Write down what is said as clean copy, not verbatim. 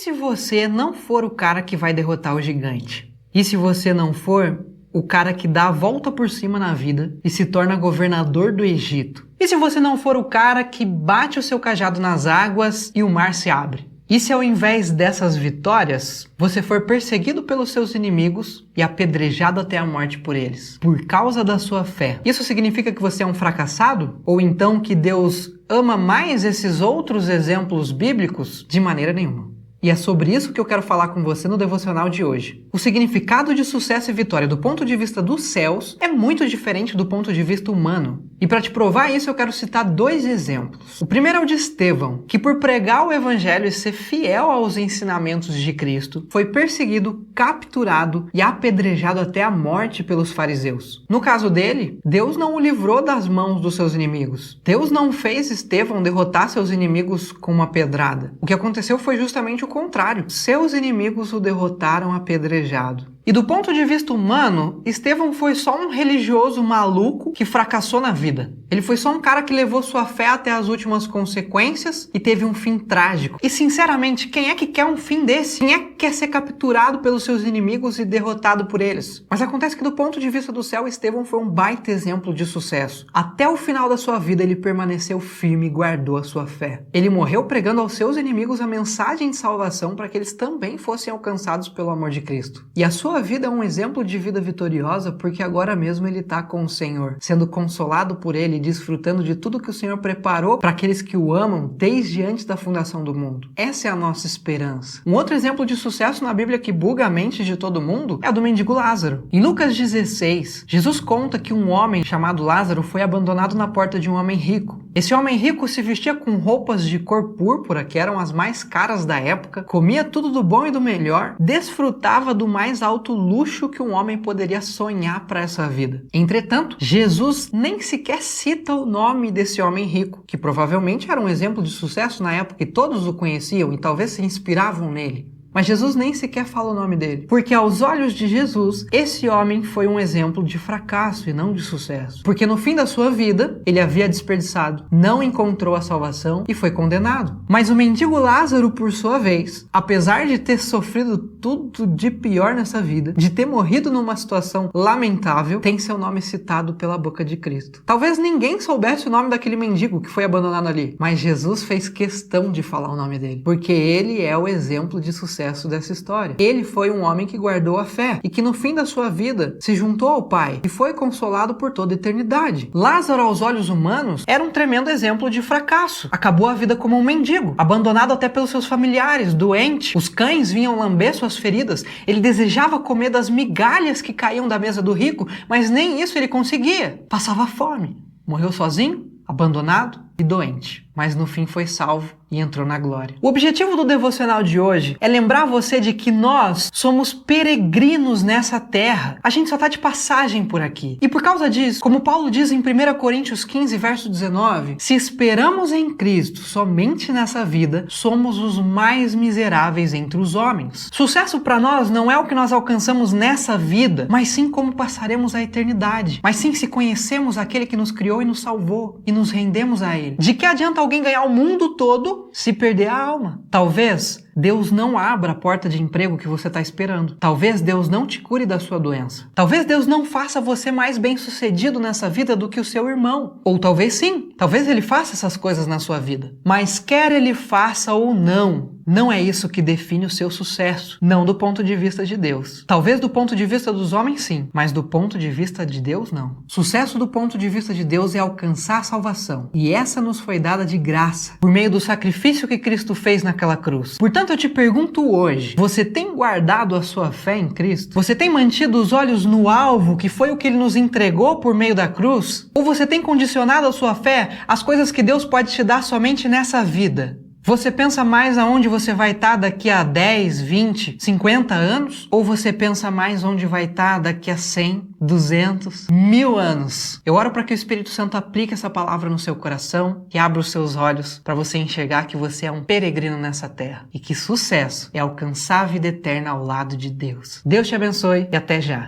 se você não for o cara que vai derrotar o gigante? E se você não for o cara que dá a volta por cima na vida e se torna governador do Egito? E se você não for o cara que bate o seu cajado nas águas e o mar se abre? E se ao invés dessas vitórias, você for perseguido pelos seus inimigos e apedrejado até a morte por eles, por causa da sua fé? Isso significa que você é um fracassado? Ou então que Deus ama mais esses outros exemplos bíblicos? De maneira nenhuma. E é sobre isso que eu quero falar com você no devocional de hoje. O significado de sucesso e vitória do ponto de vista dos céus é muito diferente do ponto de vista humano. E para te provar isso, eu quero citar dois exemplos. O primeiro é o de Estevão, que por pregar o evangelho e ser fiel aos ensinamentos de Cristo, foi perseguido, capturado e apedrejado até a morte pelos fariseus. No caso dele, Deus não o livrou das mãos dos seus inimigos. Deus não fez Estevão derrotar seus inimigos com uma pedrada. O que aconteceu foi justamente o contrário. Seus inimigos o derrotaram apedrejado. E do ponto de vista humano, Estevão foi só um religioso maluco que fracassou na vida. Ele foi só um cara que levou sua fé até as últimas consequências e teve um fim trágico. E sinceramente, quem é que quer um fim desse? Quem é que quer ser capturado pelos seus inimigos e derrotado por eles? Mas acontece que do ponto de vista do céu, Estevão foi um baita exemplo de sucesso. Até o final da sua vida, ele permaneceu firme e guardou a sua fé. Ele morreu pregando aos seus inimigos a mensagem de salvação para que eles também fossem alcançados pelo amor de Cristo. E a sua vida é um exemplo de vida vitoriosa porque agora mesmo ele está com o Senhor, sendo consolado por ele e desfrutando de tudo que o Senhor preparou para aqueles que o amam desde antes da fundação do mundo. Essa é a nossa esperança. Um outro exemplo de sucesso na Bíblia que buga a mente de todo mundo é o do mendigo Lázaro. Em Lucas 16, Jesus conta que um homem chamado Lázaro foi abandonado na porta de um homem rico. Esse homem rico se vestia com roupas de cor púrpura, que eram as mais caras da época, comia tudo do bom e do melhor, desfrutava do mais alto luxo que um homem poderia sonhar para essa vida. Entretanto, Jesus nem sequer cita o nome desse homem rico, que provavelmente era um exemplo de sucesso na época e todos o conheciam e talvez se inspiravam nele. Mas Jesus nem sequer fala o nome dele, porque aos olhos de Jesus, esse homem foi um exemplo de fracasso e não de sucesso. Porque no fim da sua vida, ele havia desperdiçado, não encontrou a salvação e foi condenado. Mas o mendigo Lázaro, por sua vez, apesar de ter sofrido tudo de pior nessa vida, de ter morrido numa situação lamentável, tem seu nome citado pela boca de Cristo. Talvez ninguém soubesse o nome daquele mendigo que foi abandonado ali, mas Jesus fez questão de falar o nome dele, porque ele é o exemplo de sucesso dessa história. Ele foi um homem que guardou a fé e que no fim da sua vida se juntou ao Pai e foi consolado por toda a eternidade. Lázaro, aos olhos humanos, era um tremendo exemplo de fracasso. Acabou a vida como um mendigo, abandonado até pelos seus familiares, doente. Os cães vinham lamber suas feridas. Ele desejava comer das migalhas que caíam da mesa do rico, mas nem isso ele conseguia. Passava fome. Morreu sozinho, abandonado e doente. Mas no fim foi salvo e entrou na glória. O objetivo do devocional de hoje é lembrar você de que nós somos peregrinos nessa terra. A gente só está de passagem por aqui. E por causa disso, como Paulo diz em 1 Coríntios 15, verso 19, se esperamos em Cristo somente nessa vida, somos os mais miseráveis entre os homens. Sucesso para nós não é o que nós alcançamos nessa vida, mas sim como passaremos a eternidade. Mas sim se conhecemos aquele que nos criou e nos salvou e nos rendemos a ele. De que adianta alguém ganhar o mundo todo se perder a alma? Talvez Deus não abra a porta de emprego que você está esperando. Talvez Deus não te cure da sua doença. Talvez Deus não faça você mais bem-sucedido nessa vida do que o seu irmão. Ou talvez sim. Talvez Ele faça essas coisas na sua vida. Mas quer Ele faça ou não é isso que define o seu sucesso. Não do ponto de vista de Deus. Talvez do ponto de vista dos homens sim, mas do ponto de vista de Deus não. Sucesso do ponto de vista de Deus é alcançar a salvação. E essa nos foi dada de graça, por meio do sacrifício que Cristo fez naquela cruz. Portanto, eu te pergunto hoje, você tem guardado a sua fé em Cristo? Você tem mantido os olhos no alvo, que foi o que Ele nos entregou por meio da cruz? Ou você tem condicionado a sua fé às coisas que Deus pode te dar somente nessa vida? Você pensa mais aonde você vai estar daqui a 10, 20, 50 anos? Ou você pensa mais onde vai estar daqui a 100, 200, 1000 anos? Eu oro para que o Espírito Santo aplique essa palavra no seu coração, que abra os seus olhos para você enxergar que você é um peregrino nessa terra e que sucesso é alcançar a vida eterna ao lado de Deus. Deus te abençoe e até já.